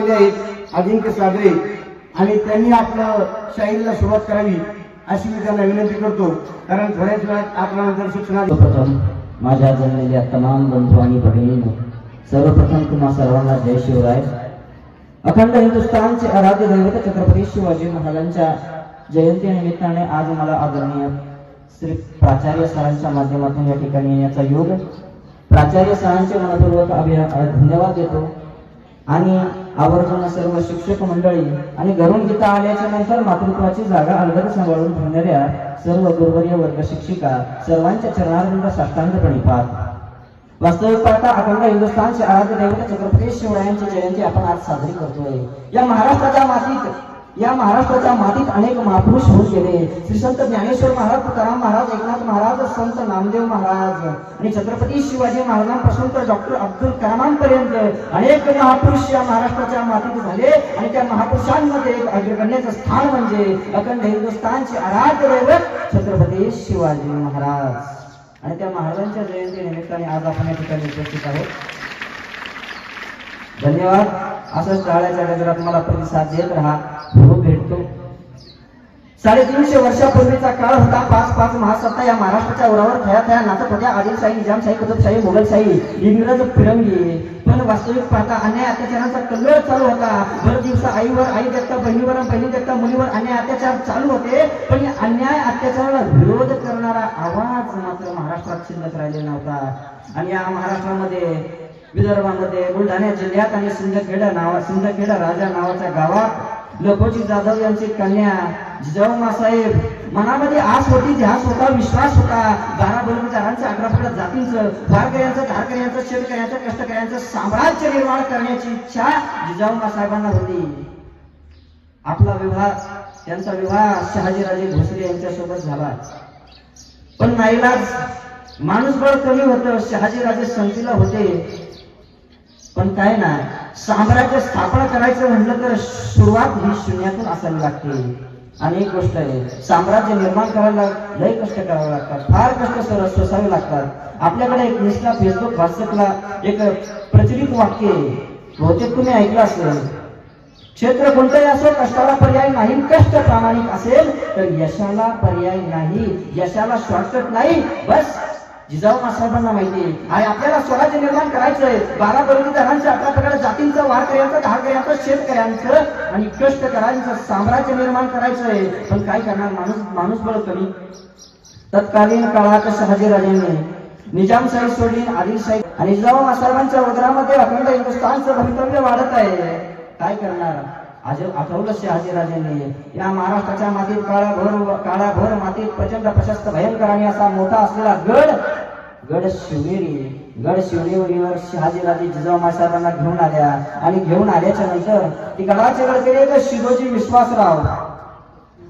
आलेले आहेत अजिंक्य सागरे आणि त्यांनी आपलं शाहिरीला सुरुवात करावी अशी मी त्यांना विनंती करतो, कारण थोड्याच वेळात आपल्यानंतर शिक्षणात प्रथम माझ्या जन्मलेल्या तमाम बंधू आणि भगिनींनो, सर्वप्रथम तुम्हा सर्वांना जय शिवराय. अखंड हिंदुस्थानचे आराध्य दैवत छत्रपती शिवाजी महाराजांच्या जयंती निमित्ताने आज मला आदरणीय श्री प्राचार्य सरांच्या माध्यमातून या ठिकाणी येण्याचा योग, प्राचार्य सरांचे मनपूर्वक धन्यवाद देतो आणि आवर्जून सर्व शिक्षक मंडळी आणि घरून गीता आल्याच्या नंतर मातृत्वाची जागा अलगद सांभाळून ठेवणाऱ्या सर्व गुरुवर्य वर्ग शिक्षिका सर्वांच्या चरणारविंद साष्टांग प्रणिपात. वास्तविक पाहता अखंड हिंदुस्थानचे आराध्य दैवत छत्रपती शिवरायांची जयंती आपण आज साजरी करतोय. या महाराष्ट्राच्या मातीत अनेक महापुरुष होऊन गेले. श्री संत ज्ञानेश्वर महाराज, तुकाराम महाराज, एकनाथ महाराज, संत नामदेव महाराज आणि छत्रपती शिवाजी महाराजांपासून तर डॉक्टर अब्दुल कलामांपर्यंत अनेक महापुरुष या महाराष्ट्राच्या मातीत झाले आणि त्या महापुरुषांमध्ये एक अग्रगण्याचं स्थान म्हणजे अखंड हिंदुस्थानचे आराध्य दैवत छत्रपती शिवाजी महाराज. आणि त्या महाराजांच्या जयंती निमित्ताने आज आपण या ठिकाणी उपस्थित आहोत. धन्यवाद. असंच टाळ्याच्या गजरात मला प्रतिसाद देत राहा. गुरु भेटतो. 350 वर्षापूर्वीचा काळ होता. 5 महासत्ता या महाराष्ट्राच्या उरावर थया नाचत होत्या. आदिलशाही, निजामशाही, कुतुबशाही, मोगलशाही, इंग्रज फिरंगी. पण वास्तविक पाहता अन्याय अत्याचारांचा कल्लोळ चालू होता. भर दिवसा आईवर, आई देखता बहिणीवर, बहिणी देखता मुलीवर अन्याय अत्याचार चालू होते. पण अन्याय अत्याचाराला विरोध करणारा आवाज मात्र महाराष्ट्रात शिल्लक राहिलेला नव्हता. आणि या महाराष्ट्रामध्ये, विदर्भामध्ये, बुलढाणा जिल्ह्यात आणि सिंदखेडा राजा नावाच्या गावात लखोजी जाधव यांची कन्या जिजाऊ मासाहेब, मनामध्ये आस होती, ध्यास होता, विश्वास होता. 12 बलुतेदारांचं, 11 पगड जातींचं, वारकऱ्यांचं, धारकऱ्यांचं, शेतकऱ्यांचं, कष्टकऱ्यांचं साम्राज्य निर्माण करण्याची इच्छा जिजाऊ मासाहेबांना होती. त्यांचा विवाह शहाजीराजे भोसले यांच्यासोबत झाला. पण नाईलाज, माणूसबळ कमी होतं. शहाजीराजे संतीला होते. पण काय नाही, साम्राज्य स्थापना करायचं म्हटलं तर सुरुवात ही शून्यातून असावी लागते. आणि एक गोष्ट आहे, साम्राज्य निर्माण करायला लय कष्ट करावे लागतात, फार कष्ट सोसावे लागतात. आपल्याकडे एक निष्ठा फेसबुक व्हॉट्सअपला एक प्रचलित वाक्य बहुतेक तुम्ही ऐकलं असेल, क्षेत्र कोणतंही असो कष्टाला पर्याय नाही. कष्ट प्रामाणिक असेल तर यशाला पर्याय नाही, यशाला शॉर्टकट नाही. बस जिजाऊ मासाहेबांना माहिती आहे आपल्याला स्वराज्य निर्माण करायचंय. 12 बलुतेदारांचं, 11 पगड जातींचं, वारकऱ्यांचं, धारकऱ्यांचं, शेतकऱ्यांचं आणि कष्टकऱ्यांचं साम्राज्य निर्माण करायचंय. पण काय करणार, माणूस बळ कमी. तत्कालीन काळात शहाजीराजांनी निजामशाही सोडली, आदिलशाही आणि जिजाऊ मासाहेबांच्या उदरामध्ये अखंड हिंदुस्थानचं भवितव्य वाढत आहे. काय करणार, आठवलं शहाजीराजांनी या महाराष्ट्राच्या मातीत काळाभोर मातीत प्रचंड प्रशस्त भयंकर आणि असा मोठा असलेला गड शिवनेरीवर शहाजीराजे जिजाऊ मासाहेबांना घेऊन आल्या. आणि घेऊन आल्याच्या नंतर ती गडाचे गडकरी शिदोजी विश्वासराव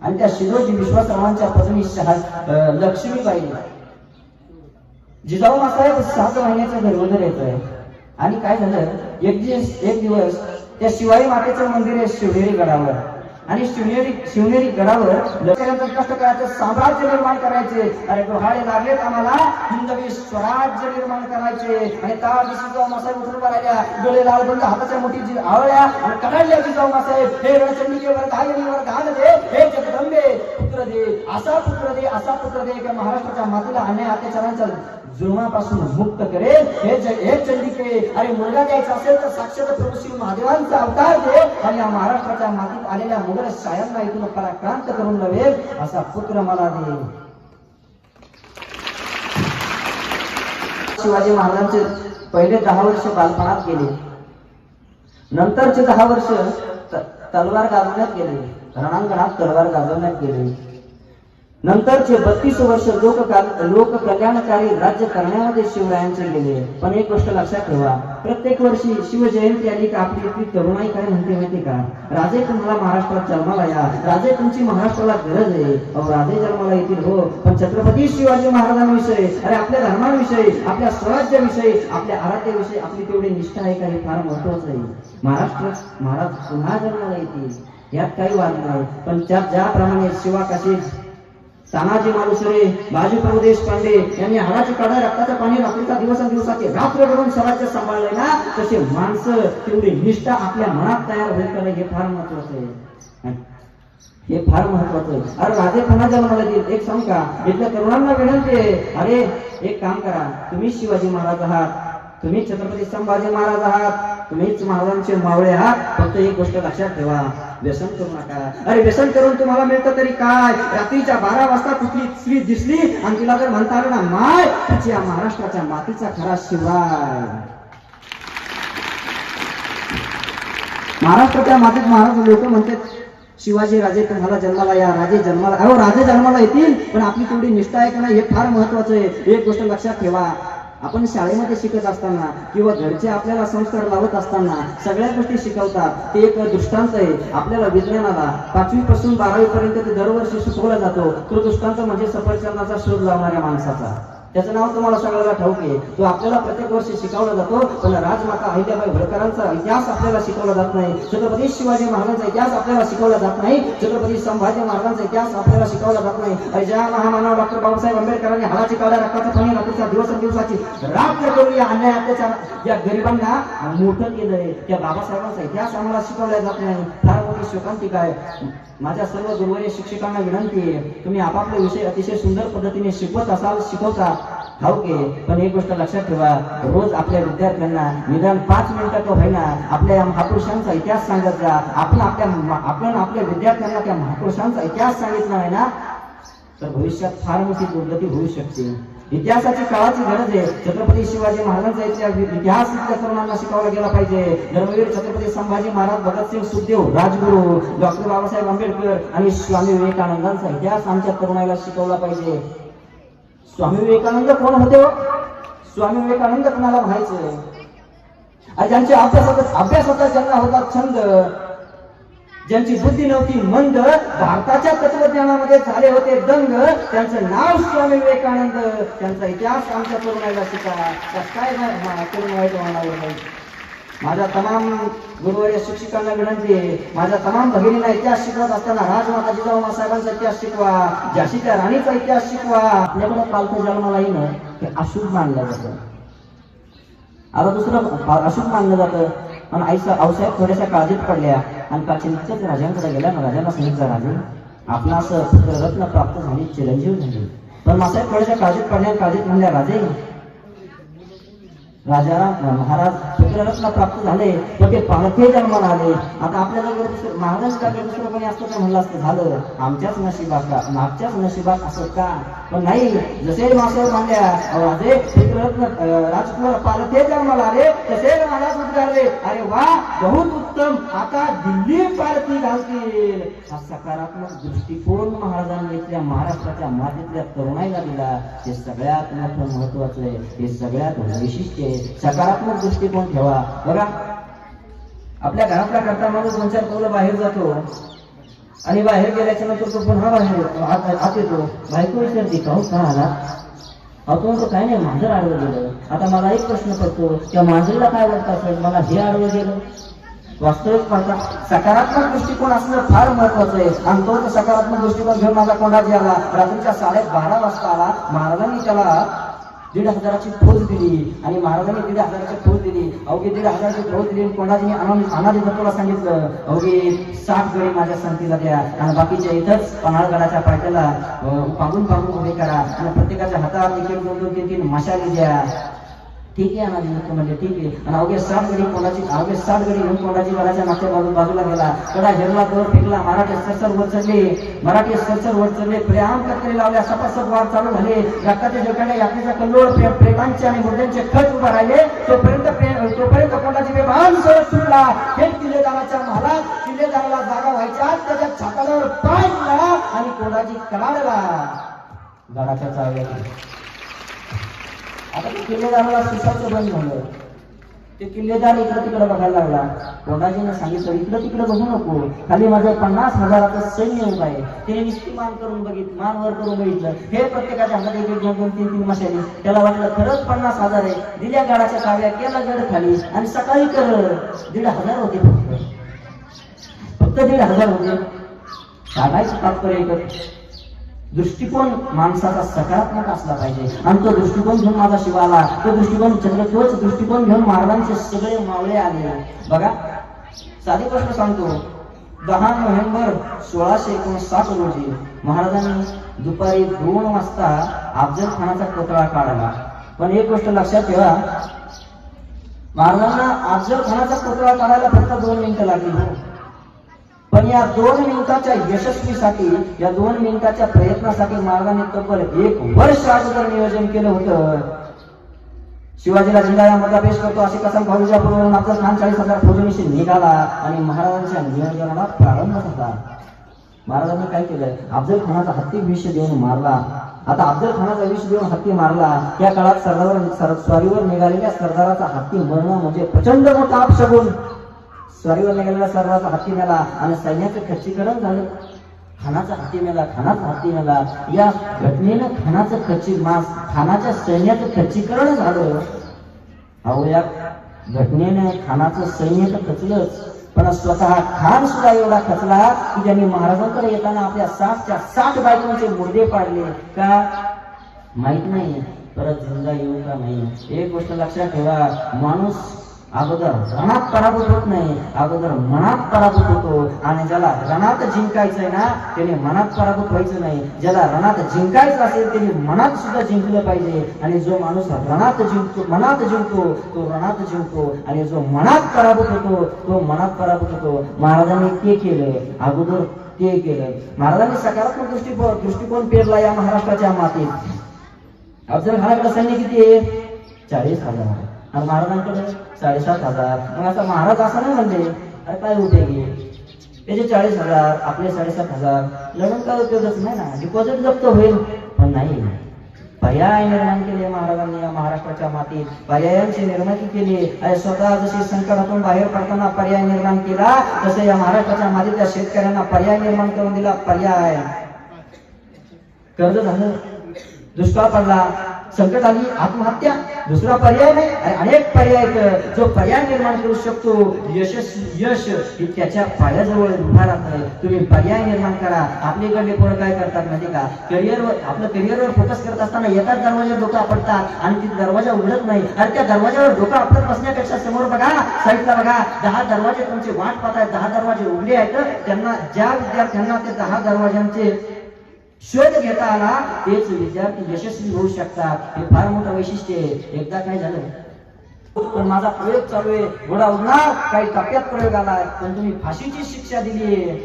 आणि त्या शिदोजी विश्वासरावांच्या पत्नी लक्ष्मीबाई. जिजाऊ मासाहेब 7 महिन्याचं गर्भोदर येतोय. आणि काय झालं, एक दिवस त्या शिवाई मातेचं मंदिर आहे शिवनेरी गडावर. आणि शिवनेरी गडावर लष्कराचं कष्ट करायचं, साम्राज्य निर्माण करायचे. अरे डोहाळे लागलेत आम्हाला, हिंदवी स्वराज्य निर्माण करायचे. आणि त्या दिवशी जिजाऊ मासाहेब उठून राहिल्या, डोळे लाल बंद, हाताच्या मोठी आवळ्या आणि कडाडल्या जिजाऊ मासाहेब, हे रणचंडिकेवर गायनीवर गाण दे, हे जगदंबे पुत्र दे, असा पुत्र दे, असा पुत्र दे, की महाराष्ट्राच्या मातीला अन्याय अत्याचारांच्या जुलमापासून मुक्त करेल. हे चंडिके, अरे मुलगा द्यायचा असेल तर साक्षात प्रभू श्री महादेवांचा अवतार दे आणि या महाराष्ट्राच्या मातीत आलेल्या मुघल शायांना इथून पराक्रांत करून नव्हेल असा पुत्र मला दे. शिवाजी महाराजांचे पहिले 10 वर्ष बालपणात गेले. नंतरचे 10 वर्ष तलवार गाजवण्यात गेले, रणांगणात तलवार गाजवण्यात गेले. नंतरचे 32 वर्ष लोककल्याणकारी राज्य करण्यामध्ये शिवरायांचे गेले. पण एक गोष्ट लक्षात ठेवा, प्रत्येक वर्षी शिवजयंती आली का आपली इतकी तरुणाई काय म्हणते माहिती का, राजे तुम्हाला महाराष्ट्रात जन्माला या, राजे तुमची महाराष्ट्राला गरज आहे. अहो राजे जन्माला येतील हो, पण छत्रपती शिवाजी महाराजांविषयी, अरे आपल्या धर्माविषयी, आपल्या स्वराज्याविषयी, आपल्या आराध्याविषयी आपली तेवढी निष्ठा आहे का, हे फार महत्वाचं आहे. महाराज पुन्हा जन्माला येतील यात काही वाद नाही. पण ज्याप्रमाणे शिवाकाशी तानाजी मालुसरे, बाजी प्रभू देशपांडे यांनी हाडाचे काढा रक्ताचं पाणी रात्रीचा दिवसांदिवसाचे रात्र करून स्वराज्य सांभाळले ना, तसे माणसं तेवढी निष्ठा आपल्या मनात तयार होईल हे फार महत्वाचं आहे. हे फार महत्वाचं आहे. अरे राजे पुन्हा जन्माला देईल. एक सांग का, इथल्या तरुणांना विनंती आहे, अरे एक काम करा, तुम्ही शिवाजी महाराज आहात, तुम्ही छत्रपती संभाजी महाराज आहात, तुम्हीच महाराजांचे मावळे आहात. फक्त एक गोष्ट लक्षात ठेवा, व्यसन करू नका. अरे व्यसन करून तुम्हाला मिळतं तरी काय? रात्रीच्या 12 वाजता कुठली स्त्री दिसली आणि तिला जर म्हणता आलं ना माय, तिची या महाराष्ट्राच्या मातीचा खरा शिवराय. महाराष्ट्राच्या मातीत महाराज लोक म्हणतात शिवाजी राजे तुम्हाला जन्माला या, राजे जन्माला. अहो राजे जन्माला येतील, पण आपली तेवढी निष्ठा आहे का नाही हे फार महत्वाचं आहे. एक गोष्ट लक्षात ठेवा, आपण शाळेमध्ये शिकत असताना किंवा घरचे आपल्याला संस्कार लावत असताना सगळ्या गोष्टी शिकवतात. ते एक दृष्टांत आहे. आपल्याला विज्ञानाला 5वी पासून 12वी पर्यंत ते दरवर्षी शिकवला जातो. तो दृष्टांत म्हणजे सफरचंदाचा शोध लावणाऱ्या माणसाचा. त्याचं नाव तुम्हाला सगळ्याला ठाऊक आहे. तो आपल्याला प्रत्येक वर्षी शिकवला जातो, पण राजमाता अहिल्याबाई होळकरांचा इतिहास आपल्याला शिकवला जात नाही. छत्रपती शिवाजी महाराजांचा इतिहास आपल्याला शिकवला जात नाही. छत्रपती संभाजी महाराजांचा इतिहास आपल्याला शिकवला जात नाही. आणि ज्या महामानव डॉक्टर बाबासाहेब आंबेडकरांनी हाडाची काढा रक्ताचं पाणी रात्रीचा दिवसांदिवसाची रात्र करून या अन्याय अत्याचार या गरिबांना मोठं केलंय, त्या बाबासाहेबांचा इतिहास आम्हाला शिकवला जात नाही. फार मोठी शोकांतिका आहे. माझ्या सर्व गुरुवर्य शिक्षकांना विनंती आहे, तुम्ही आपापले विषय अतिशय सुंदर पद्धतीने शिकवत असाल, शिकवता ठाऊक आहे, पण एक गोष्ट लक्षात ठेवा, रोज आपल्या विद्यार्थ्यांना निदान 5 मिनिटं का होईना आपल्या महापुरुषांचा इतिहास सांगत जा. आपण आपल्या विद्यार्थ्यांना त्या महापुरुषांचा इतिहास सांगितला नाही ना, तर भविष्यात फार मोठी दुर्गती होऊ शकते. इतिहासाची काळाची गरज आहे. छत्रपती शिवाजी महाराजांचा इतिहास इथल्या तरुणांना शिकवला गेला पाहिजे. धर्मवीर छत्रपती संभाजी महाराज, भगतसिंग, सुखदेव, राजगुरू, डॉक्टर बाबासाहेब आंबेडकर आणि स्वामी विवेकानंदांचा इतिहास आमच्या तरुणाला शिकवला पाहिजे. स्वामी विवेकानंद कोण होते? स्वामी विवेकानंद कोणाला म्हणायचं? ज्यांच्या अभ्यासाचा ज्यांना होता छंद, ज्यांची बुद्धी नव्हती मंद, भारताच्या तत्वज्ञानामध्ये झाले होते दंग, त्यांचं नाव स्वामी विवेकानंद. त्यांचा इतिहास आमच्या तरुणाला शिका. काय करून वाईट होणार नाही. माझ्या तमाम गुरुवर्य शिक्षकांना विनंती आहे, माझ्या तमाम भगिनींना इतिहास शिकवत असताना राजमाता जिजाऊ साहेबांचा इतिहास शिकवा, झाशीच्या राणीचा इतिहास शिकवा. आपल्याकडे पालखी जन्माला येणं हे अशुभ मानलं जातं. आता दुसरं अशुभ मानलं जातं. पण आईसाहेब थोड्याशा काळजीत पडल्या आणि काचीच्या राजांकडे गेल्या ना, राजांना सांगितलं, राजे आपला असं पुत्ररत्न प्राप्त झाली, चिरंजीव झाली. पण मासाहेब थोड्याशा काळजीत पडल्या, काळजीत म्हणल्या, राजे राजा महाराज पुत्ररत्न प्राप्त झाले, पण ते पालखे जन्माला आले. आता आपल्याला महाराज का दुसरं कोणी असतं का म्हणलं असतं, झालं आमच्याच नशिबात असं का? पण नाही, जसे मासाहेब म्हणल्या, राजे पुत्ररत्न राजकुमार पालखे जन्माला आले, तसे महाराज उद्गारले, अरे वा बहुत उत्तम, आता दिल्ली पालखी घालतील. हा सकारात्मक दृष्टिकोन महाराजांनी इथल्या महाराष्ट्राच्या मातीतल्या तरुणाईला दिला. हे सगळ्यात मोठं महत्वाचं आहे, हे सगळ्यात वैशिष्ट्य आहे. सकारात्मक दृष्टिकोन ठेवा. बघा, आपल्या घरातला करता माणूस 2-4 पावलं बाहेर जातो आणि बाहेर गेल्याच्या नंतर तो पुन्हा बाहेर आत येतो. बायको विचारते, का आला? तो काय नाही, मांजर आडवं गेलं. आता मला एक प्रश्न पडतो, त्या मांजरीला काय वाटतं असेल, मला हे आडवं गेलं? वास्तविक पाहता सकारात्मक दृष्टिकोन असणं फार महत्वाचं आहे. आणि तो सकारात्मक दृष्टिकोन घेऊन माझा कोंडाजी आला. रात्रीच्या 12:30 वाजता आला. महाराजांनी त्याला 1,500ची फौज दिली आणि महाराजांनी 1,500ची फौज दिली. अवघी 1,500ची फौज दिली. कोणाजीने अनादी दत्तोला सांगितलं, अवघी 60 गडी माझ्या संगतीला द्या आणि बाकीच्या इथंच पन्हाळगडाच्या पायथ्याला पांगून उभे करा आणि प्रत्येकाच्या हातात 1-2, 3 मशाली द्या. ठीक आहे अनादी दत्त म्हणजे ठीक आहे. आणि अवघे 60 गडी घेऊन कोणाची गडाच्या मागच्या बाजूला गेला. कडा हेरला, दौड फेकला. मराठी सरसर वर चढले. प्रेम कत्तरी लावल्या. सपासप वार चालू झाले. रक्ताच्या जोड्याने यात्रेचा कल्लोळ, प्रेतांचे आणि मुर्द्यांचे खच उभा राहिले. तोपर्यंत कोणाची बेभान सरस सुटला. थेट किल्लेदाराच्या महालात. किल्लेदाराला जागा व्हायच्या त्याच्या छातावर पाय दिला आणि कोणाची कलाडला गडाच्या चाव्या. आता ते किल्लेदाराला सुसाचं बंद झालं. ते किल्लेदार इकडं तिकडं बघायला लागला. कोणाजीने सांगितलं, इकडं तिकडं बघू नको, खाली माझं 50,000चं सैन्य उभं आहे. ते निस्ती मान वर करून बघितलं. हे प्रत्येकाच्या हातात 1-2, 3 मशाली. त्याला वाटलं खरंच 50,000 आहे. दिल्या गडाच्या चाव्या, केला गड खाली आणि सकाळी 1,500 होते. फक्त 1,500 होते. सांगायचं तात्पर्य एकच, दृष्टिकोन माणसाचा सकारात्मक असला पाहिजे आणि तो दृष्टिकोन घेऊन माझा शिव आला. तो दृष्टिकोन घेऊन महाराजांचे सगळे मावळे आले. बघा साधी गोष्ट सांगतो. 10 नोव्हेंबर 1659 रोजी महाराजांनी दुपारी 2 वाजता अफजल खानाचा पुतळा काढला. पण एक गोष्ट लक्षात ठेवा, महाराजांना अफजल खानाचा पुतळा काढायला फक्त 2 मिनिटं लागली हो. पण या 2 मिनिटाच्या यशस्वीसाठी, या 2 मिनिटाच्या प्रयत्नासाठी महाराजांनी तब्बल 1 वर्ष अगोदर नियोजन केलं होतं. शिवाजीला जिंदाया मुद्दा पेश करतो असे कसम भाऊजापूरवरून अफजल खान 40,000 फौजेनिशी निघाला आणि महाराजांच्या नियोजनाला प्रारंभ झाला. महाराजांनी काय केलं, अफजल खानाचा हत्ती विष देऊन मारला. आता अफजल खानाचा विष देऊन हत्ती मारला. त्या काळात स्वारीवर निघालेल्या सरदाराचा हत्ती मरणं म्हणजे प्रचंड मोठा अपशगुन. स्वारीवर निघालेल्या सरदाराचा हत्ती मेला आणि सैन्याचं खच्चीकरण झालं. खानाचा हत्ती मेला. या घटनेनं खानाच्या सैन्याचं खच्चीकरण झालं. अहो या घटनेनं खानाचं सैन्य तर खचलंच, पण स्वतः खान सुद्धा एवढा खचला की त्यांनी महाराजांकडे येताना आपल्या 60 बायकांचे मुर्दे पाडले. का माहित नाही, परत जिंदा येऊ का नाही. एक गोष्ट लक्षात ठेवा, माणूस अगोदर रणात पराभूत होत नाही, अगोदर मनात पराभूत होतो. आणि ज्याला रणात जिंकायचंय ना त्याने मनात पराभूत व्हायचं नाही. ज्याला रणात जिंकायचं असेल त्याने मनात सुद्धा जिंकलं पाहिजे. आणि जो माणूस मनात जिंकतो तो रणात जिंकतो, आणि जो मनात पराभूत होतो तो मनात पराभूत होतो. महाराजांनी ते केलं, अगोदर ते केलं. महाराजांनी सकारात्मक दृष्टिकोन पेरला या महाराष्ट्राच्या मातीत. अफजल खानाकडे सैन्य किती आहे? 40,000 आणि महाराजांकडे 7,500. मग आता महाराज असं नाही म्हणले अरे काय उपयोगी, त्याचे 40,000 आपले 7,500 लढून काय उपयोगच नाही ना, डिपॉझिट जप्त होईल. पण नाही, पर्याय निर्माण केले महाराजांनी या महाराष्ट्राच्या मातीत. पर्यायांची निर्मिती केली. आणि स्वतः जशी संकटातून बाहेर पडताना पर्याय निर्माण केला, तसं या महाराष्ट्राच्या मातीतल्या शेतकऱ्यांना पर्याय निर्माण करून दिला. पर्याय, कर्ज झालं, दुष्काळ पडला, संकट आली, आत्महत्या, दुसरा पर्याय नाही. अनेक पर्याय, जो पर्याय निर्माण करू शकतो, यश ही त्याच्या पायाजवळ उभा राहतं. तुम्ही पर्याय निर्माण करा. आपल्याकडले पोरं काय करतात माहिती का, आपलं करिअरवर फोकस करत असताना येतात दरवाजा डोका आपटतात आणि ती दरवाजा उघडत नाही. अरे त्या दरवाजावर डोका आपटत बसण्यापेक्षा समोर बघा, साईडला बघा, 10 दरवाजे तुमचे वाट पाहतायत, 10 दरवाजे उघडे आहेत. त्यांना, ज्या विद्यार्थ्यांना ते 10 दरवाजांचे शोध घेता आला तेच विद्यार्थी यशस्वी होऊ शकतात. हे फार मोठं वैशिष्ट्य आहे. एकदा काय झालं, पण माझा प्रयोग चालू आहे, घोडा उडणार, काही टप्प्यात प्रयोग आलाय, पण तुम्ही फाशीची शिक्षा दिली आहे.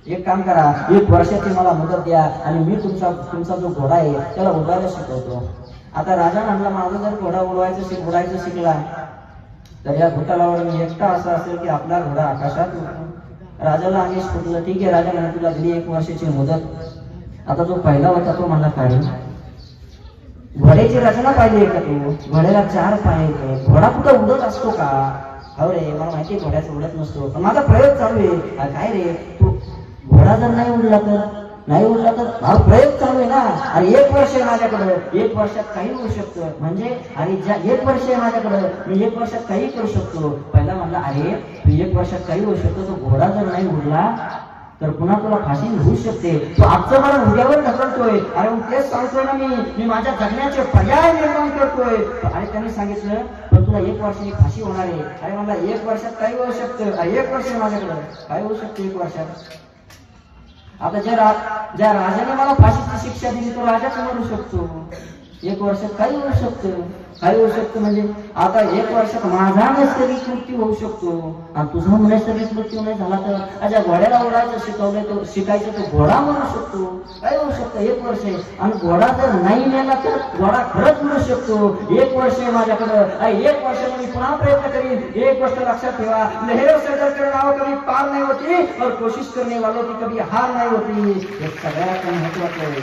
एक काम करा, 1 वर्षाची मला मुदत द्या आणि मी तुमचा जो घोडा आहे त्याला उडवायला शिकवतो. आता राजा म्हणला, माझा जर घोडा उडवायचं शिकला तर या घोटाळावर मी एकटा असा असेल की आपला घोडा आकाशात उडतो. राजाला आम्ही फुटलं. ठीक आहे, राजा म्हणे तुला दिली 1 वर्षाची मुदत. आता जो पहिला होता तो म्हणला काय, घोड्याची रचना पाहिली का तू, घोड्याला 4 पाय आहेत, घोडा कुठं उडत असतो का? हो रे, मला माहिती आहे घोड्याचं उडत नसतो, पण माझा प्रयोग चालू आहे. काय रे, तू घोडा जर नाही उडला तर हा प्रयोग चालू आहे ना. अरे 1 वर्ष आहे माझ्याकडं, 1 वर्षात काही होऊ शकतं. म्हणजे अरे 1 वर्ष आहे माझ्याकडं, मी 1 वर्षात काही करू शकतो. पहिला म्हणला अरे तू 1 वर्षात काही होऊ शकतो, तो घोडा जर नाही उडला तर पुन्हा तुला फाशी होऊ शकते. तो आजचं मला उद्यावर ढकलतोय. अरे मग तेच सांगतोय ना, मी माझ्या जगण्याचे पर्याय निर्माण करतोय. आणि त्यांनी सांगितलं पण तुला 1 वर्षाची फाशी होणार आहे. अरे मला 1 वर्षात काही होऊ शकतं. 1 वर्ष माझ्याकडं काय होऊ शकतं 1 वर्षात? आता ज्या राजाने मला फाशीची शिक्षा दिली तो राजाच मरू शकतो. 1 वर्षात काही होऊ शकतं. म्हणजे आता 1 वर्षात माझा नैसर्गिक मृत्यू होऊ शकतो आणि तुझा नैसर्गिक मृत्यू नाही झाला तर अजा घोड्याला उडायचं शिकायचं तो घोडा म्हणू शकतो. काय होऊ शकतं 1 वर्ष. आणि घोडा जर नाही मेला तर घोडा खरंच म्हणू शकतो. 1 वर्ष आहे माझ्याकडं, 1 वर्षाने मी पुन्हा प्रयत्न करीन. एक गोष्ट लक्षात ठेवा, लहरों से डरकर नाव कभी पार नाही होती और कोशिश करने वालों की कभी हार नाही होती. हे सगळ्यात महत्वाचं आहे.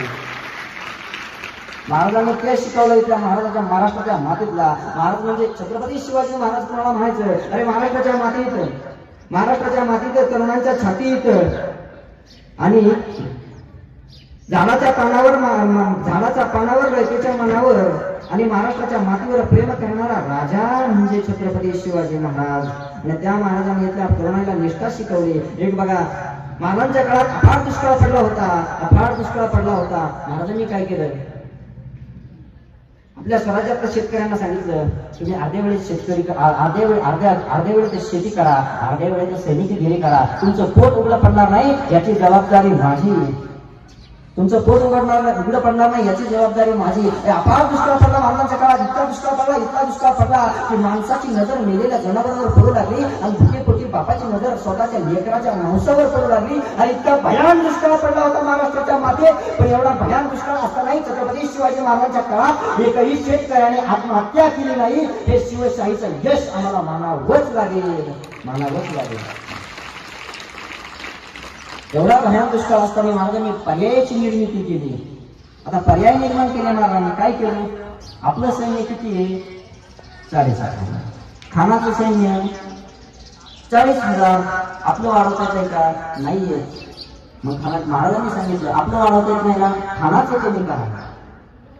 महाराजांनी ते शिकवलं त्या महाराजांच्या महाराष्ट्राच्या मातीतला. महाराज म्हणजे छत्रपती शिवाजी महाराज तुम्हाला म्हणायचं. अरे महाराष्ट्राच्या मातीत तरुणांच्या छातीत आणि झाडाच्या पानावर रयतेच्या मनावर आणि महाराष्ट्राच्या मातीवर प्रेम करणारा राजा म्हणजे छत्रपती शिवाजी महाराज. आणि त्या महाराजांनी इथल्या तरुणांना निष्ठा शिकवली. एक बघा, महाराजांच्या काळात अफाट दुष्काळ पडला होता, अफाट दुष्काळ पडला होता. महाराजांनी काय केलं? आपल्या स्वराज्यातल्या शेतकऱ्यांना सांगितलं, तुम्ही अर्ध्या वेळेत शेतकरी अर्ध्या वेळेत शेती करा, अर्ध्या वेळेत सैनिकीगिरी करा. तुमचं पोट उघडं पडणार नाही याची जबाबदारी माझी. तुमचं पोट उघडं पडणार नाही याची जबाबदारी माझी. अपार दुष्काळ पडला महाराजांच्या काळात. इतका दुष्काळ पडला की माणसाची नजर मेलेल्या जनावरांवर पडू लागली आणि भुकेपोटी बापाची नजर स्वतःच्या लेकराच्या मांसावर पडू लागली. आणि इतका भयान दुष्काळ पडला होता महाराष्ट्राच्या मातेत. पण एवढा भयान दुष्काळ असतानाही छत्रपती शिवाजी महाराजांच्या काळात एकही शेतकऱ्याने आत्महत्या केली नाही. हे शिवशाहीचं यश आम्हाला मानावंच लागेल, मानावंच लागेल. एवढा भयान दुष्काळ असताना महाराजांनी पर्यायाची निर्मिती केली. आता पर्याय निर्माण केले महाराजांनी. काय केलं? आपलं सैन्य किती आहे? 4,500. खानाचं सैन्य 40,000. आपलं वाढवता येत का? नाहीये. मग महाराजांनी सांगितलं आपलं वाढवता येत नाही ना, खानाचं कमी करा.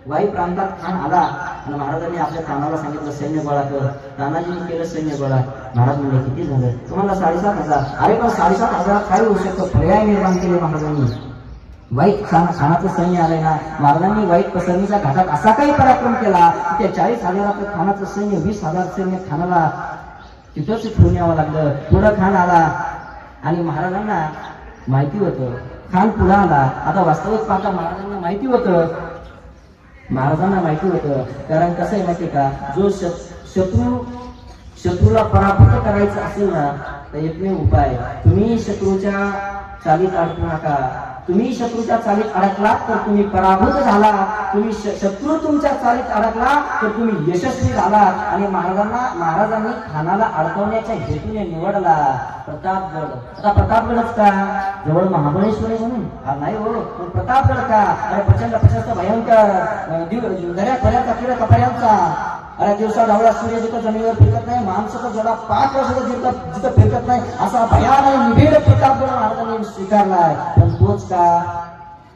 वाई प्रांतात खान आला आणि महाराजांनी आपल्या खानाला सांगितलं सैन्य गोळा कर. तानाजीने केलं सैन्य गोळा. महाराज म्हणले किती झालं? तुम्हाला 7,500. अरे पण 7,500 काय होऊ शकतो? पर्याय निर्माण केले महाराजांनी. वाईट खानाचं सैन्य आलंय ना, महाराजांनी वाईट पसरणीच्या घाटात असा काही पराक्रम केला की त्या 40,000 खानाचं सैन्य 20,000 सैन्य खानाला तिथंच ठेवून यावं लागलं. पुढं खान आला आणि महाराजांना माहिती होतं खान पुढं आला. आता वास्तविक पाहता महाराजांना माहिती होतं, कारण कसं आहे माहिती का, जो शत्रूला पराभूत करायचं असेल ना, तर एकमेव उपाय, तुम्ही शत्रूच्या चालीत अडकू नका. तुम्ही शत्रूच्या चालीत अडकलात तर तुम्ही पराभूत झाला. तुम्ही शत्रू तुमच्या चालीत अडकला तर तुम्ही यशस्वी झाला. आणि महाराजांनी खानाला अडकवण्याच्या हेतूने निवडला प्रतापगड. आता प्रतापगडच का? जवळ महाबळेश्वर आहे म्हणून? नाही हो, पण प्रतापगड का? अरे प्रचंड प्रशस्त भयंकर दऱ्या पर्यंत किडा कपाऱ्यांचा. अरे दिवसा ढवळा सूर्य जिथं जमिनीवर फिरकत नाही, माणसाचा जोडा 5 वर्ष जिथं फिरकत नाही, असा भयानक निबिड प्रतापगड महाराजांनी स्वीकारलाय. पण तोच का?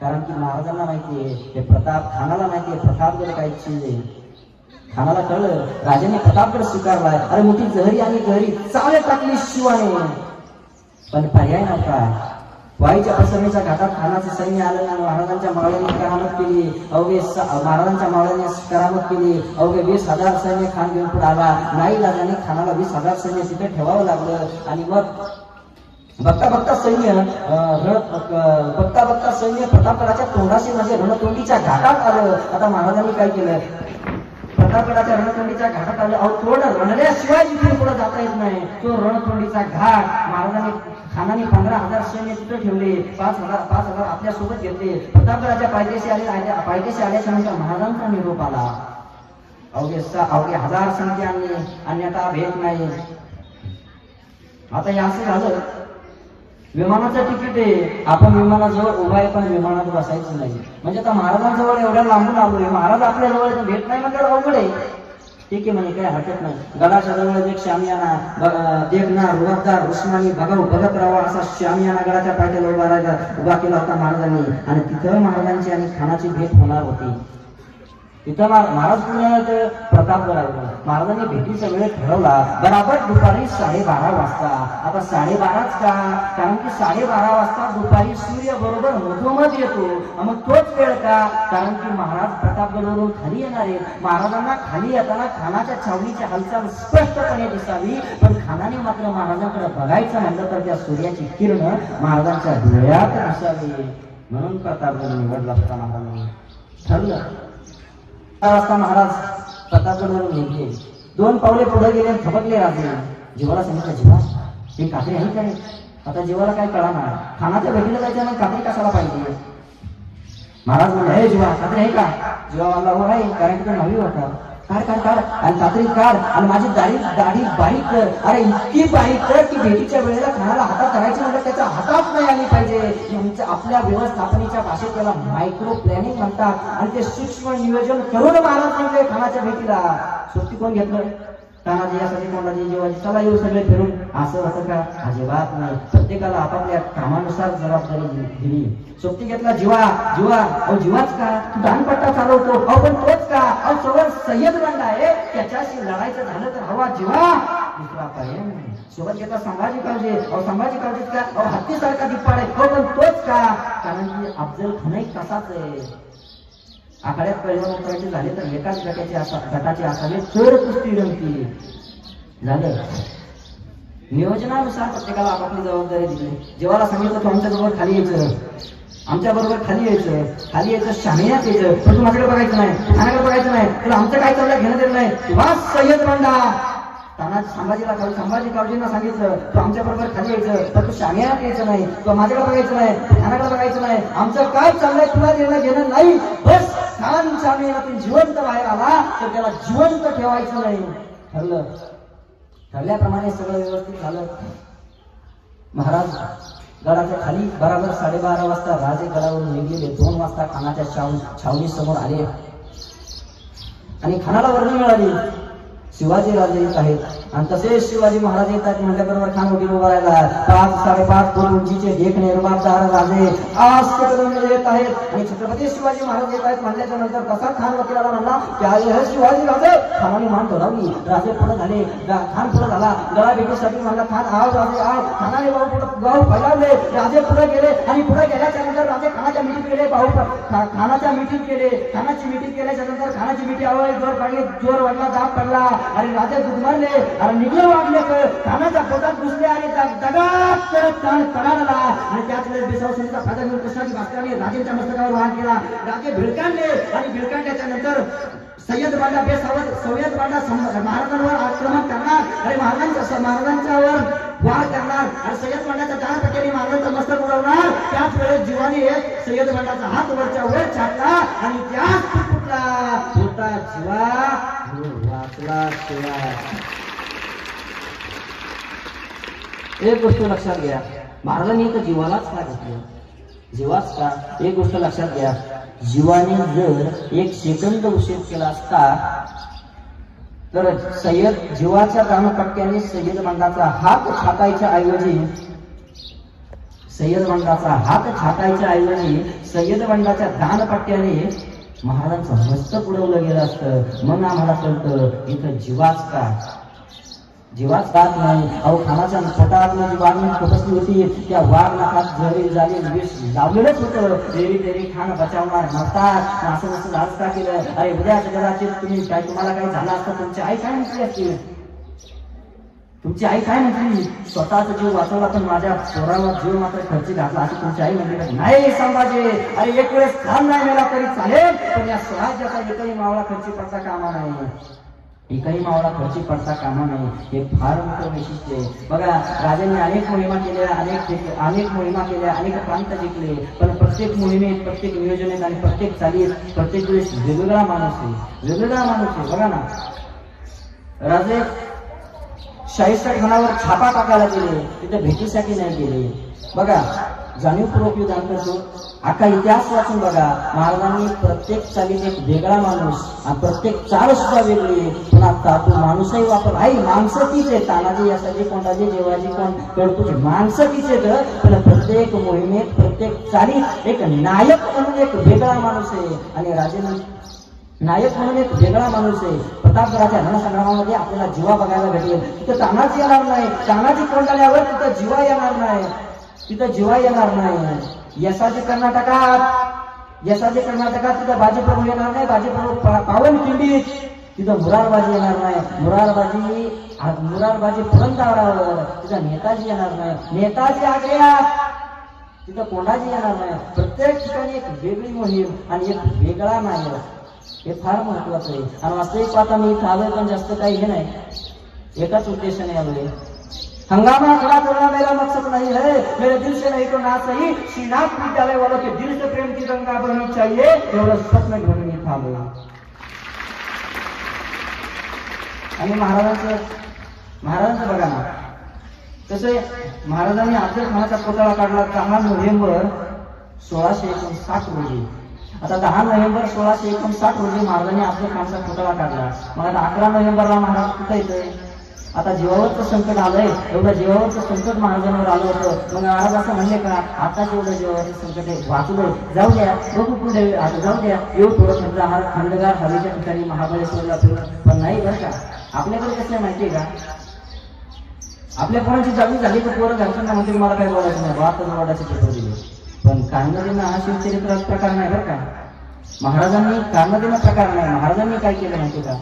कारण की महाराजांना माहितीये, हे प्रताप खानाला माहितीये प्रतापगड काय चीज आहे. खानाला कळलं, राजाने प्रतापगड स्वीकारलाय. अरे मोठी जहरी आणि गहरी चाल टाकली शिवाने. पण पर्याय नव्हता. वाईच्या पसरणीच्या घाटात खानाचं सैन्य आलं आणि महाराजांच्या मावळ्यांनी करामत केली. महाराजांच्या मावळ्यांनी करामत केली. अवघे 20,000 सैन्य खान घेऊन पुढे आला. नाही राजाने खानाला 20,000 सैन्य तिथे ठेवावं लागलं. आणि मग बघता बघता सैन्य प्रतापगडाच्या तोंडाशी म्हणजे रणतोंडीच्या घाटात आलं. आता महाराजांनी काय केलं? प्रतापगडाच्या रणतोंडीच्या घाटात आलं. अहो तोंड रणल्याशिवाय जिथून पुढे जाता येत नाही. तो रणतोंडीचा घाट खानाने 15,000 सैन्य तिथे ठेवले. 5,000 आपल्या सोबत घेतले. प्रतापगडाच्या पायथ्याशी आल्याच्या नंतर महाराजांचा निरोप आला. अवघे 1,000 संख्या आणि आता भेट नाही. आता हे असं झालं, विमानाचं तिकीट आहे, आपण विमानाजवळ उभा आहे पण विमानात बसायचं नाही. म्हणजे आता महाराजांजवळ एवढ्या लांबून आलोय, महाराज आपल्या जवळ भेट नाही म्हणजे अवघड आहे. ठीक आहे म्हणे, काय हरकत नाही. गडाच्या जवळ एक शामियाना देखणार रुबाबदार उस्मानी बघत राहावा असा शामियाना गडाच्या पायथ्याला उभा केला होता महाराजांनी. आणि तिथं महाराजांची आणि खानाची भेट होणार होती. तिथं महाराज पुण्यात प्रतापगडावर महाराजांनी भेटीचा वेळ ठरवला बराबर दुपारी 12:30 वाजता. आता 12:30च का? कारण की 12:30 वाजता दुपारी सूर्य बरोबर मधोमध येतो. मग तोच वेळ का? कारण की महाराज प्रतापगडावरून खाली येणार आहेत. महाराजांना खाली येताना खानाच्या छावणीची हालचाल स्पष्टपणे दिसावी. पण खानाने मात्र महाराजांकडे बघायचं म्हणलं तर त्या सूर्याची किरण महाराजांच्या डोळ्यात दिसावी. म्हणून प्रतापगड निवडला होता महाराजांनी. ठरलं. वाजता महाराज प्रतापगडवरून निघले. 2 पावले पुढे गेले, थबकले राजे. जीवाला सांगितलं, जीवा ही कात्री आहे काय? आता जीवाला काय कळणार? खानाच्या भेटीला जायचं ना, कात्री कशाला पाहिजे? महाराज म्हणले, हे जीवा कात्री आहे का? जीवा मला हो आहे, कारण की तो नवी होता. काढ आणि कात्री काढ आणि माझी दाढी बारीक कर. अरे इतकी बारीक कर की भेटीच्या वेळेला खानाला हातात करायची म्हणजे त्याच्या हातात नाही आली पाहिजे. आपल्या व्यवस्थापनेच्या भाषेत त्याला मायक्रो प्लॅनिंग म्हणतात. आणि ते सूक्ष्म नियोजन करून महाराज निघले खानाच्या भेटीला. सोबती कोण घेतलं? तानाजी, यासाठी कोणाची जीवाची, चला येऊ सगळे फिरून. असं होतं का? अजिबात नाही. प्रत्येकाला आपापल्या कामानुसार जबाबदारी दिली. सोबती घेतला जीवा. अहो जीवाच का? तू दानपट्टा चालवतो. अहो पण तोच का? अहो सवर सय्यद बनला आहे, त्याच्याशी लढायचं झालं तर हवा जीवा. दुसरा पर्याय नाही. सोबत घेतला संभाजी काळजे. अहो संभाजी काळजे का? अहो हत्तीसारखा दिप्पाड आहे. हो पण तोच का? कारण की अफजल खानही तसाच आहे. आखाड्यात पैलवान उतरायचे झाले तर एकाच गटाचे असावे तर कुस्ती रंगती. झालं नियोजनानुसार प्रत्येकाला आपापली जबाबदारी दिली. जेव्हा सांगितलं तू आमच्या बरोबर खाली यायचं, आमच्या बरोबर खाली यायचं शामियात यायचं, पण तू माझ्याकडे बघायचं नाही, खाण्याकडे बघायचं नाही, तुला आमचं काय चाललंय घेणं देणं नाही. तेव्हा सय्यद बंडा तानाजी संभाजी काळजींना सांगितलं तू आमच्या बरोबर खाली यायचं, पण तू शामियात यायचं नाही, तू माझ्याकडे बघायचं नाही, खाण्याकडे बघायचं नाही, आमचं काय चाललंय तुला देणं घेणं नाही. बस खान शामियातून जिवंत बाहेर आला तर त्याला जिवंत ठेवायचं नाही. ठरल्याप्रमाणे सगळं व्यवस्थित झालं. महाराज गडाच्या खाली बराबर 12:30 वाजता राजे गडावरून निघलेले. 2 वाजता खानाच्या छावणी समोर आले आणि खानाला वर्णी मिळाली शिवाजी राजे येत आहेत. आणि तसेच शिवाजी महाराज येत आहेत म्हटल्याबरोबर खान उठून उभा राहिला. 5-5.5 फूट उंचीचे देखणे रुबाबदार राजे येत आहेत आणि छत्रपती शिवाजी महाराज येत आहेत म्हटल्याच्या नंतर कसा खान वकिलाला म्हणला की हे शिवाजी राजे. खानाने मान ठेवली. राजे पुढे झाले, खान पुढे झाला. गळा भेटीसाठी म्हणला खान आव राजे आव. खानाने भाऊ फैलावले. राजे पुढे गेले आणि पुढे गेल्याच्या नंतर राजे खानाच्या मिठीत गेले. खानाच्या मिठीत गेले. खानाची मिठीत गेल्याच्या नंतर खानाची मिठी आवाज जोर पडली, जोर वाढला, दाब पडला आणि राजे गुदमरले आणि निघले वागले. खानाच्या पोटात घुसले आणि दगात कान कडाला आणि त्याच वेळेस बेसावसुनीचा फायदा घेऊन कृष्णाजी भास्करांनी राजेंच्या मस्तकावर वाहन केला. राजे भिडकांडले आणि भिडकांडल्याच्या नंतर सय्यद बांडा सय्यद बांडा महाराजांवर आक्रमण करणार आणि महाराजांच्यावर वार करणार आणि सय्यद बांडाच्या 4 पट्ट्यांनी महाराजांचं मस्तक उडवणार. त्याच वेळेस जीवाने सय्यद बांडाचा हात वरच्या वर छाटला आणि त्याच फुटला. छोटा जीवा वाचला शिवा. एक गोष्ट लक्षात घ्या, महाराजांनी तर जीवालाच का घेतलं? जीवाच का? एक गोष्ट लक्षात घ्या, जीवाने जर 1 सेकंद उशीर केला असता तर जीवाच्या दानपट्ट्याने सय्यद बंडाचा हात छाटायच्या ऐवजी सय्यद बंडाच्या दानपट्ट्याने महाराजांचं मस्तक उडवलं गेलं असतं. मग आम्हाला कळतं इथं जीवाच कात नाही. अहो खानाच्या पोटात जी वाघ बसली होती त्या वाघ नाकात जरी झाली विष लावलेलंच होतं. तेरी खान बचावणार नव्हतात. असं लाज का केलं? अरे उद्या जगाचे तुम्हाला काही झालं असतं तुमची आई काय म्हटली असती? तुमची आई काय म्हटली? स्वतःचा जीव वाचवला पण माझ्या पोराला जीव मात्र खर्ची घातला अशी तुमची आई म्हटली नाही संभाजी. अरे एक वेळेस खान नाही मेला तरी चालेल पण या स्वराज्याचा एकही मावळा खर्ची पडता कामा नाही. एकही मावळा खर्ची पडता कामा नाही. हे फार मोठं वैशिष्ट्य आहे. बघा राजांनी अनेक मोहिमा केल्या, अनेक प्रांत जिंकले, पण प्रत्येक मोहिमेत, प्रत्येक नियोजनेत आणि प्रत्येक चालीत प्रत्येक वेळेस वेगवेगळा माणूस आहे. बघा ना, राजे शाहिस्ता खानावर छापा टाकायला गेले, तिथे भेटीसाठी नाही गेले. बघा जाणीवपूर्वक विधान करतो. अख्खा इतिहास वाचून बघा, महाराजांनी प्रत्येक चालीत एक वेगळा माणूस आणि प्रत्येक चाल सुद्धा वेगळी. पण आता तो माणूसही वापर आई माणसं तीच आहे. तानाजी यासाठी कोणताजी जेवाजी कोण करतो माणसं तीच आहेत. पण प्रत्येक मोहिमेत प्रत्येक चालीत एक नायक म्हणून एक वेगळा माणूस आहे. आणि राजेंनी नायक म्हणून एक वेगळा माणूस आहे. प्रतापगडाच्या रणसंग्रामामध्ये आपल्याला जीवा बघायला भेटेल. तिथं तानाजी येणार नाही. तानाजी कोंडाल्यावर तिथं जीवा येणार नाही. यसाचे कर्नाटकात तिथं बाजीप्रभू येणार नाही. बाजीप्रभू पावनखिंडीत तिथं मुरारबाजी येणार नाही. मुरारबाजी पुरंदरावर तिथं नेताजी येणार नाही. नेताजी आग्र्यात तिथं कोंडाजी येणार नाही. प्रत्येक ठिकाणी एक वेगळी मोहीम आणि एक वेगळा नायक. हे फार महत्वाचं आहे. आणि वास्तविक पाहता मी इथं आलोय पण जास्त काही हे नाही, एकाच उद्देशाने आलोय. हंगामा खड़ा करना मेरा मकसद नहीं है, मेरे दिल से नहीं तो ना सही श्रीनाथ विद्यालय वालों के दिल से प्रेम की गंगा बहनी चाहिए एवढं स्वप्न घेऊन मी थांबलो. आणि महाराजांचं बघा ना, तसे महाराजांनी अफजल खानाचा पुतळा काढला 10 नोव्हेंबर 1659 रोजी. आता 10 नोव्हेंबर 1659 रोजी महाराजांनी अफजल खानाचा पुतळा काढला. मग आता 11 नोव्हेंबरला महाराज कुठे येतोय? आता जीवावरचं संकट आलंय. एवढं जीवावरचं संकट महाराजांवर आलं होतं. मग महाराज असं म्हणले का आता जेवढं जीवावरचं संकट आहे वाचलं, जाऊ द्या बघू पुढे, आता जाऊ द्या येऊ थोडं थंडगार हवेच्या ठिकाणी महाबळेश्वरला फिरलं. पण नाही बरं का, आपल्याकडे कसं माहितीये का, आपल्या पोरांची जागी झाली तर पोरं घरच्यांना म्हणते मला काही बोलायचं नाही, बातच वाटायचे पेपर दिले. पण कारण देणं हा शिवचरित्राचा प्रकार नाही बरं का. महाराजांनी कारण देणं प्रकार नाही. महाराजांनी काय केलं माहिती का,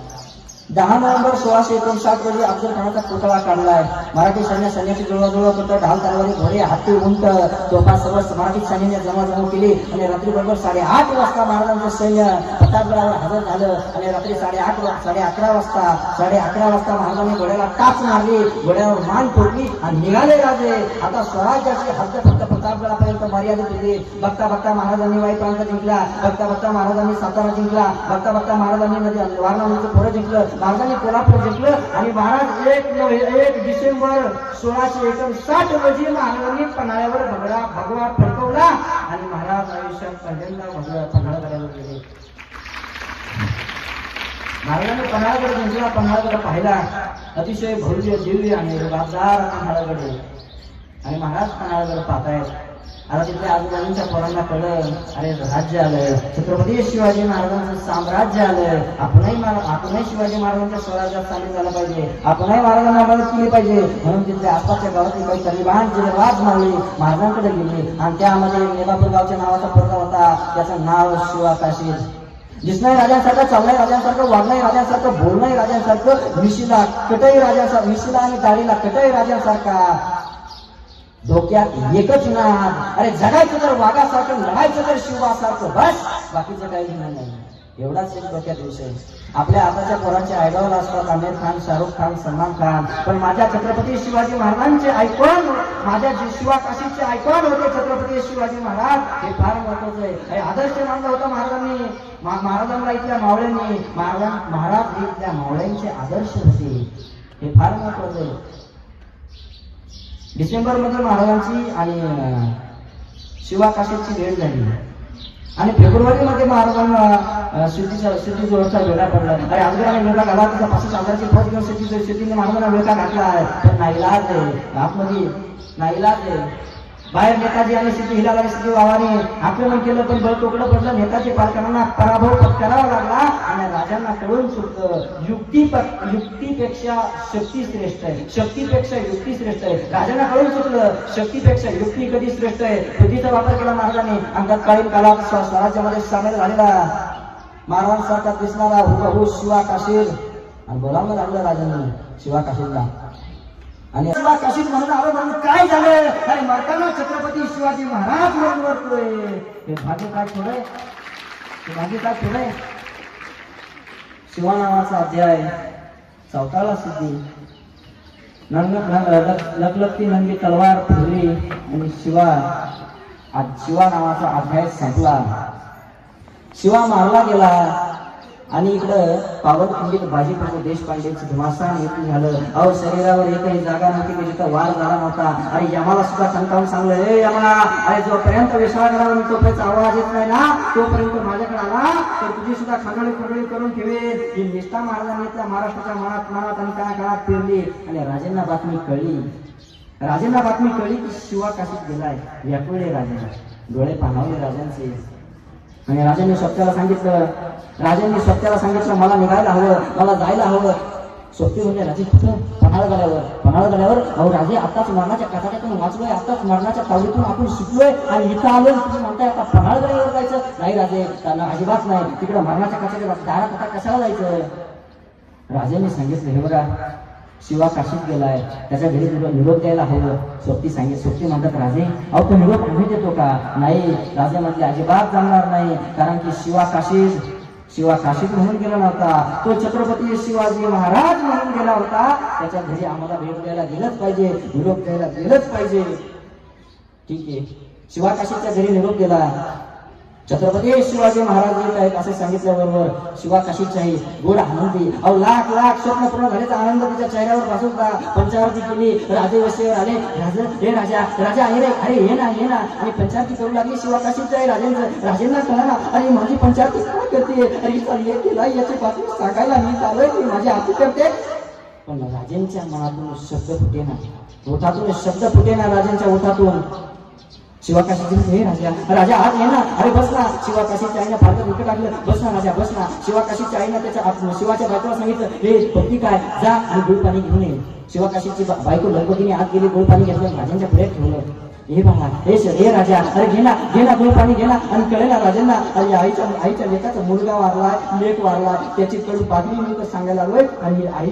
10 नोव्हेंबर 1659 रोजी अफजल खानाचा पुतळा काढलाय. मराठी सैन्याची जुळवाजुळव करतो, ढाल तलवारी घोडे हत्ती उंट तोफा सर्व मराठी सैन्याने जमाजमा केली आणि रात्री बरोबर 8:30 वाजता महाराजांचं सैन्य प्रतापगडावर हजर झालं. आणि रात्री 11:30 वाजता महाराजांनी घोड्याला टाच मारली, घोड्यावर मान फोडली आणि निघाले राजे. आता स्वराज्याची हद्द फक्त प्रतापगडापर्यंत मर्यादित होती. बघता बघता महाराजांनी वाई प्रांत जिंकला, बघता बघता महाराजांनी सातारा जिंकला, बघता बघता महाराजांनी वारणा नदीचं पुढे जिंकलं, महाराजांनी कोल्हापूर जिंकलं. आणि महाराज 1 डिसेंबर 1659 रोजी महाराजांनी पन्हाळ्यावर भगवा फडकवला आणि महाराज आयुष्यात पहिल्यांदा पन्हाळगडावर गेले. महाराजांनी पन्हाळगड जिंकला, पन्हाळगड पाहिला. अतिशय भव्य दिव्य आणि रुबाबदार पन्हाळगड आहे. आणि महाराज पन्हाळगड पाहतायत. आता तिथल्या आजूबाजूच्या पोरांना कळलं, अरे राज्य आलंय, छत्रपती शिवाजी महाराजांचं साम्राज्य आलंय, आपणही शिवाजी महाराजांच्या स्वराज्यात सामील झालं पाहिजे, आपणही महाराजांना मदत केली पाहिजे. म्हणून तिथल्या आसपासच्या गावातील काही तलिबान जिल्हावाद मारली, महाराजांकडे गेली. आणि त्यामध्ये नेबापूर गावच्या नावाचा पोरगा होता, त्याचं नाव शिवा काशीद. दिसणारी राजांसारखं, चालणारी राजांसारखं, वागणारी राजांसारखं, बोलणारी राजांसारखं, मिशीला कटई राजांसारखं, मिशीला आणि दाढीला कटई राजांसारखा, डोक्यात एकच नाद, अरे जगायचं तर वाघासारखं, लढायचं तर शिवासारखं, बस बाकीचं काही नाही. एवढाच एक डोक्यात विषय. आपल्या आताच्या पोरांचे आयडॉल असतात आमिर खान, शाहरुख खान, सलमान खान, पण माझ्या छत्रपती शिवाजी महाराजांचे आयकॉन, माझ्या शिवा काशीचे आयकॉन होते छत्रपती शिवाजी महाराज. हे फार महत्वाचं आहे. हे आदर्श मानलं होतं महाराजांनी, महाराजांना इथल्या मावळ्यांनी. महाराज इथल्या मावळ्यांचे आदर्श होते. हे फार महत्वाचं आहे. डिसेंबर मध्ये महाराजांची आणि शिवा काशीची भेट झाली आणि फेब्रुवारी मध्ये महाराजांना सिद्धीजवळचा वेढा पडला. अरे अजून वेढा घाला, त्याचा 25,000ची फौज घेऊन सिद्धीने महाराजांना वेढा घातला आहे. पण नाईलाज आहे, आतमध्ये नाईलाज आहे. बाहेर नेताजी आणि सिद्धी हिलाल आणि सिद्धी वावाने आक्रमण केलं, पण बळ तोकडं पडलं. नेताजी पालकांना पराभव पत्करावा लागला आणि राजांना कळून चुकलं, युक्तीपेक्षा शक्ती श्रेष्ठ आहे, शक्तीपेक्षा युक्ती श्रेष्ठ आहे. राजांना कळून चुकलं, शक्तीपेक्षा युक्ती कधी श्रेष्ठ आहे. बुद्धीचा वापर केला महाराजांनी. अंतकालीन काळात स्वराज्यामध्ये सामील झालेला महाराजांसारखा दिसणारा हुबहू शिवा काशीद आणि बोलावं लागलं राजांनी शिवा काशीदला. आणि शिवा काशीद म्हणून आलं, म्हणून काय झालं, अरे मरताना छत्रपती शिवाजी महाराज म्हणून मरतोय. हे भाग्य काय थोडे, हे भाग्य काय थोडे. शिवा नावाचा अध्याय 14वा सिद्धी. लखलखती नंगी तलवार फिरली आणि शिवा नावाचा अध्याय संपला. शिवा मारला गेला आणि इकडं पावनखिंडीत बाजीप्रभू देशपांडेचं धुमासान मृत्यू झालं. अहो शरीरावर एकही जागा नव्हती की जिथं वार झाला नव्हता. आणि यमाला सुद्धा ठणकावून सांगलं, हे यमा, अरे जोपर्यंत विश्रागरावर तोपर्यंत आवाज येत नाही ना, तोपर्यंत माझ्याकडे आला तर तुझी सुद्धा खंडणी करून ठेवेल. ही निष्ठा महाराजांनी इथल्या महाराष्ट्राच्या मनात आणि काळात पेरली. आणि राजांना बातमी कळली की शिवा काशीत गेलाय. व्याकुळले राजा, डोळे पाणावले राजांचे. आणि राजांनी स्वतःला सांगितलं मला निघायला हवं, मला जायला हवं. सोबती म्हणजे राजे कुठं, पन्हाळगडावर. अहो राजे, आताच मरणाच्या काठाट्यातून वाचलोय, आताच मरणाच्या तावडीतून आपण सुटलोय आणि इथं आलोय. तुम्ही म्हणताय आता पन्हाळगडावर जायचं? नाही राजे, त्यांना अजिबात नाही. तिकडं मरणाच्या काठाच्या दारात आता कशाला जायचं? राजांनी सांगितलं, हे बघा शिवा काशीत गेलाय, त्याच्या घरी निरोप द्यायला हवं. सोबती म्हणतात, राजे अहो तो निरोप आम्ही देतो का? नाही. राजे म्हटले, अजिबात जमणार नाही, कारण की शिवा काशीत म्हणून गेला नव्हता, तो छत्रपती शिवाजी महाराज म्हणून गेला होता. त्याच्या घरी आम्हाला भेट द्यायला गेलंच पाहिजे, निरोप द्यायला गेलंच पाहिजे. ठीक आहे, शिवा काशीच्या घरी निरोप दिला. छत्रपती शिवाजी महाराज येत आहेत असे सांगितल्याबरोबर शिवा काशीचाही गोड आनंदी. अहो लाख स्वप्न पूर्ण झाल्याचा आनंद तिच्या चेहऱ्यावर भासत होता. पंचारती केली, राजे वशीवर आले. राजा आहे रे, अरे ये ना. आणि पंचारती करू लागली शिवा काशीच्या आहे राजांचं. राजेंना कळाला, अरे माझी पंचारती काय करते, अरे केला याची बातमी सांगायला मी चालू आहे, माझी हाती करते. पण राजांच्या मनातून शब्द फुटेना, ओठातून शब्द फुटेना राजांच्या ओठातून. शिवाकाशीची हे राजा राजा आज ये ना, अरे बस ना. शिवाकाशीच्या आईनं फारकत विकत टाकलं. बस ना राजा बस ना. शिवाकाशीच्या आईनं त्याच्या शिवाच्या बायकोला सांगितलं, हे भक्ती काय, जा आणि गुळ पाणी घेऊन ये. शिवाकाशीची बायको लगबगीने आत गेली, गुळ पाणी घेतलं, राजांच्या पुढे ठेवलं. हे बाबा हे राजा, अरे घे ना गुळ पाणी घे ना. आणि कळे ना राजांना, अरे आईच्या लेकाचा मुलगा वारला, लेक वारला, त्याची कडू बातमी मी सांगायला आलोय. आणि आई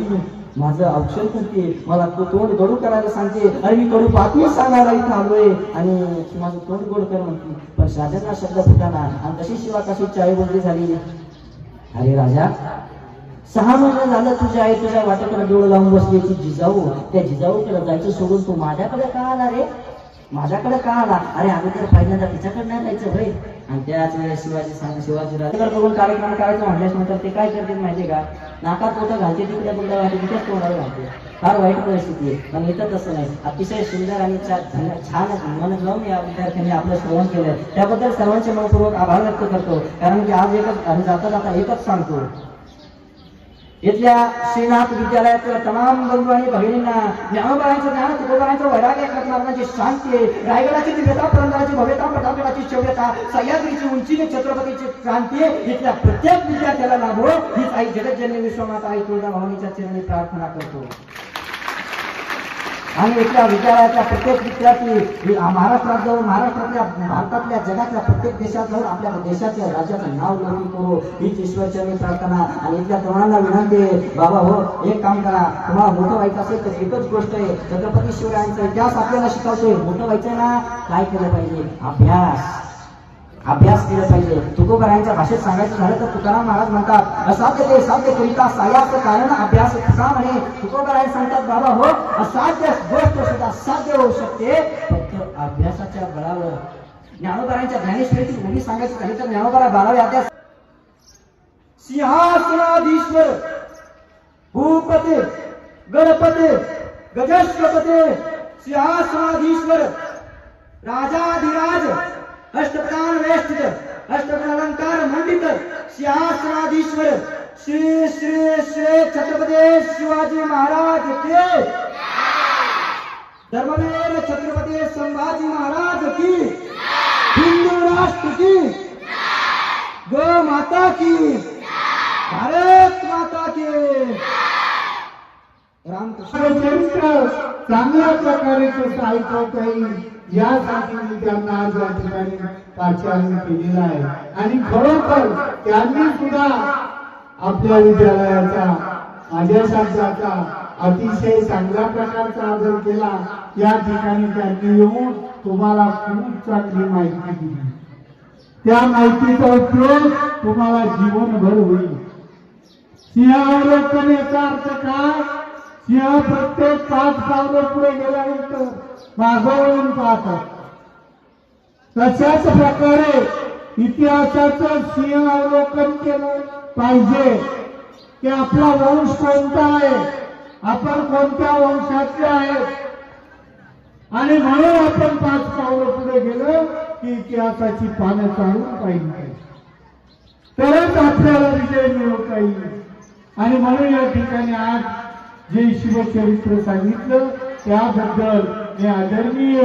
माझं औक्षण करते, मला तो तोंड गोड करायला सांगते. अरे मी कडू बातमी सांगायला इथं आलोय आणि माझं तोंड गोड कर म्हणते. पण राजांना शब्द फुटाना. आणि तशी शिवाकाशीची आई बोलली झाली, अरे राजा 6 महिने झालं तुझ्या आई तुझ्या वाटेकडे डोळं लावून बसली. ती जिजाऊ, त्या जिजाऊकडे जायचं सोडून तू माझ्याकडे का आला रे, माझ्याकडे का आला. अरे आम्ही तर पहिल्यांदा तिच्याकडे नाही जायचं भाई. आणि त्याच वेळेस शिवाजी राजाकडे बघून कार्यक्रम करायचं म्हटल्यास नंतर ते काय करते माहितीये का, नाकात पोटं घालते, तिकडे कुठे वाटते तिथेच तोंडाला घालते. फार वाईट परिस्थिती आहे. पण इथं तसं नाही. अतिशय सुंदर आणि छान मन लावून या विद्यार्थ्यांनी आपलं श्रवण केलं. त्याबद्दल सर्वांचे मनपूर्वक आभार व्यक्त करतो. कारण की आज एकच जाता एकच सांगतो, इथल्या श्रीनाथ विद्यालयातील तमाम बंधू आणि भगिनींना ज्ञानोबारांचं ज्ञान, तुकोबारांचं वैराग्य करणाऱ्यांची शांती, रायगडाची दिव्यता, पुरंदराची भव्यता, प्रतापगडाची शौर्यता, सह्याद्रीची उंची, छत्रपतीची क्रांती इथल्या प्रत्येक विद्यार्थ्याला लाभो हीच आई जगज्जननी विश्वमाता आई तुळजाभवानीच्या चरणी प्रार्थना करतो. आणि इथल्या विद्यालयातल्या प्रत्येक विद्यार्थी महाराष्ट्रात जाऊन, महाराष्ट्रातल्या, भारतातल्या, जगातल्या प्रत्येक देशात जाऊन आपल्या देशाच्या राज्याचं नाव लौकिक करू हीच ईश्वरचरणी प्रार्थना. आणि इथल्या तरुणांना विनंती आहे, बाबा हो एक काम करा, तुम्हाला मोठं व्हायचं असेल तर एकच गोष्ट आहे, छत्रपती शिवरायांचा इतिहास आपल्याला शिकवतोय. मोठं व्हायचंय ना, काय केलं पाहिजे, अभ्यास केला पाहिजे. तुकोबारायांच्या भाषेत सांगायचं झालं तर तुकाराम महाराज म्हणतात, असाध्य ते साध्य करिता सायाच कारण अभ्यास तुका म्हणे. तुकोबाराय सांगतात, बाबा हो असाध्य गोष्ट सुद्धा साध्य होऊ शकते फक्त अभ्यासाच्या बळावर. ज्ञानोबारायांच्या ज्ञानेश्वरीची मुली सांगायची झाली तर ज्ञानोबारा 12वे अध्याय, सिंहासनाधीश्वर भूपते गणपते गजस्वपते सिंहासनाधीश्वर राजाधिराज अष्टप्रधान वेष्टित अष्टप्रधानालंकार मंडित सिंहासनाधीश्वर श्री श्री श्री छत्रपती शिवाजी महाराज के, धर्मवीर छत्रपती संभाजी महाराज की, हिंदू राष्ट्र की, गौ माता की, भारत माता की. रामकृष्ण चरित्र चांगल्या प्रकारे कसं ऐकवता येईल यासाठी मी त्यांना आज या ठिकाणी पाचारण केलेला आहे. आणि खरोखर त्यांनी सुद्धा आपल्या विद्यालयाचा, माझ्या शब्दाचा अतिशय चांगल्या प्रकारचा आदर केला. या ठिकाणी त्यांनी येऊन तुम्हाला खूप चांगली माहिती दिली. त्या माहितीचा उपयोग तुम्हाला जीवनभर होईल. सिंहावलोकन याचा अर्थ काय, सिंह प्रत्येक 5 पावलं पुढे गेल्यानंतर मागवून पाहतात. तशाच प्रकारे इतिहासाचं सिंह अवलोकन केलं पाहिजे की आपला वंश कोणता आहे, आपण कोणत्या वंशाचे आहेत. आणि म्हणून आपण 5 पावलं पुढे गेलो की इतिहासाची पानं चालून पाहिजे, तरच आपल्याला विजय मिळवता येईल. आणि म्हणून या ठिकाणी आज जे शिवचरित्र सांगितलं त्याबद्दल मी आदरणीय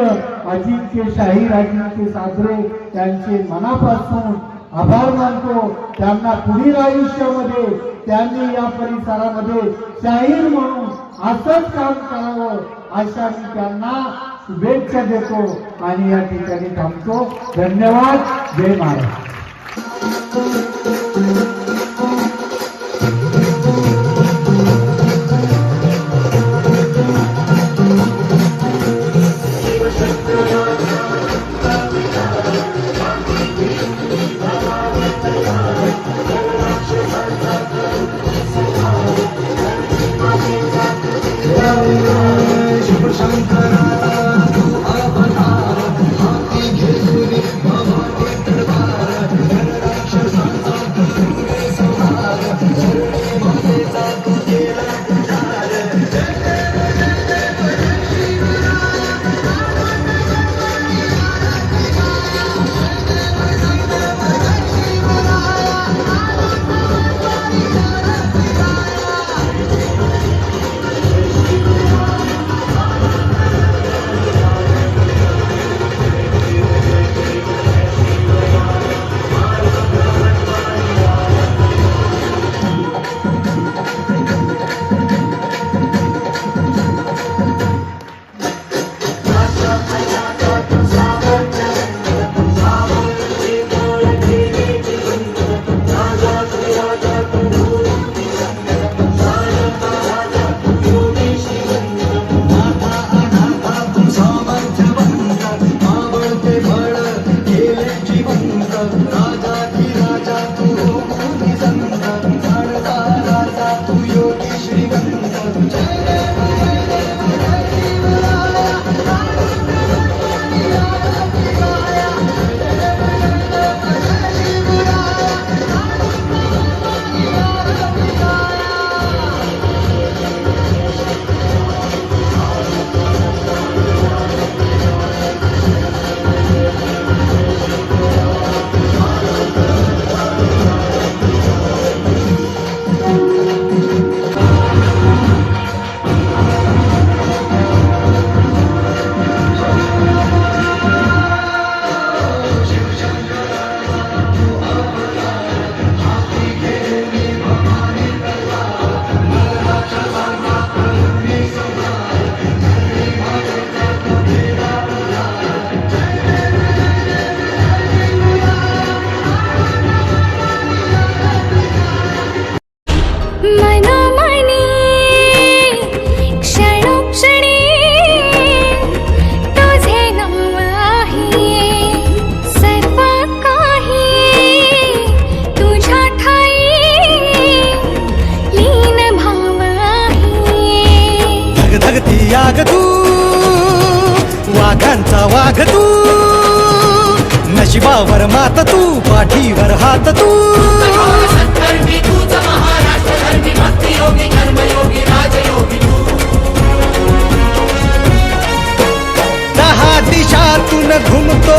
अजिंक्य शाहीर अजिंक्य साजरे यांचे मनापासून आभार मानतो. त्यांना पुढील आयुष्यामध्ये त्यांनी या परिसरामध्ये शाहीर म्हणून असंच काम करावं अशा मी त्यांना शुभेच्छा देतो आणि या ठिकाणी थांबतो. धन्यवाद. जय महाराज. शंकर वाघ तू, नशिबावर मात तू, पाठीवर हात तू. सत्कर्मी तूच महाराष्ट्र धर्मी भक्तियोगी कर्मयोगी राजयोगी तू. 10 दिशातून घुमतो